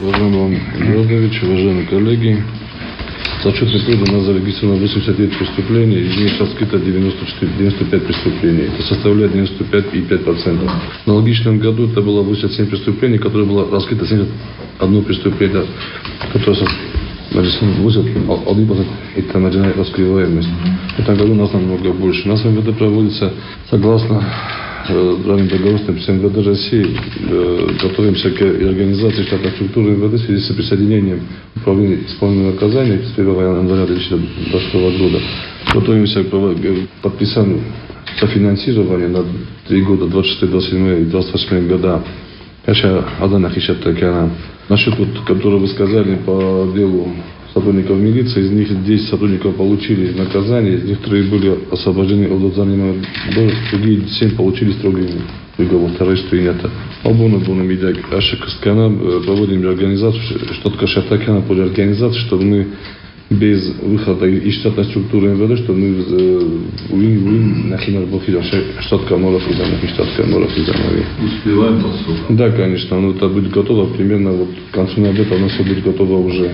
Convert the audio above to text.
Уважаемый Иван Георгиевич, уважаемые коллеги, с отчетным периодом у нас зарегистрировано 89 преступлений, из них раскрыто 95 преступлений. Это составляет 95,5%. В аналогичном году это было 87 преступлений, которые было раскрыто 71 преступление, которое составляет 81%, это маржинальная раскрываемость. В этом году у нас намного больше. У нас МВД проводится согласно равным договорам с МВД России, готовимся к организации штатной структуры МВД в связи с присоединением управления исполнения наказаний с 1 января 2026 года. Готовимся к подписанию софинансирования на 3 года, 26, 27 и 28 года. Сейчас о данных еще такая. Насчет, которого вы сказали по делу сотрудников милиции, из них 10 сотрудников получили наказание, из них 3 были освобождены от занимаемой должности, другие 7 получили строгий приговор, вторые принято. Обону будем видеть, проводим организацию, что такое по организации, чтобы мы без выхода из штатной структуры МВД, чтобы мы например, штатка Моров и Замов, штатка Моров и Замов. Успеваем по срокам? Да, конечно, но это будет готово примерно вот к концу ноября, у нас все будет готово уже.